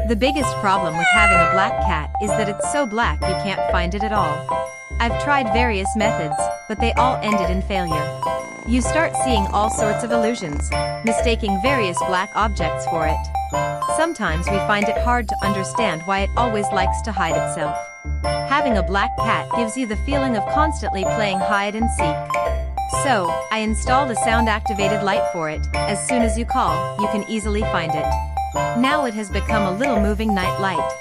The biggest problem with having a black cat is that it's so black you can't find it at all. I've tried various methods, but they all ended in failure. You start seeing all sorts of illusions, mistaking various black objects for it. Sometimes we find it hard to understand why it always likes to hide itself. Having a black cat gives you the feeling of constantly playing hide and seek. So, I installed a sound-activated light for it. As soon as you call, you can easily find it. Now it has become a little moving night light.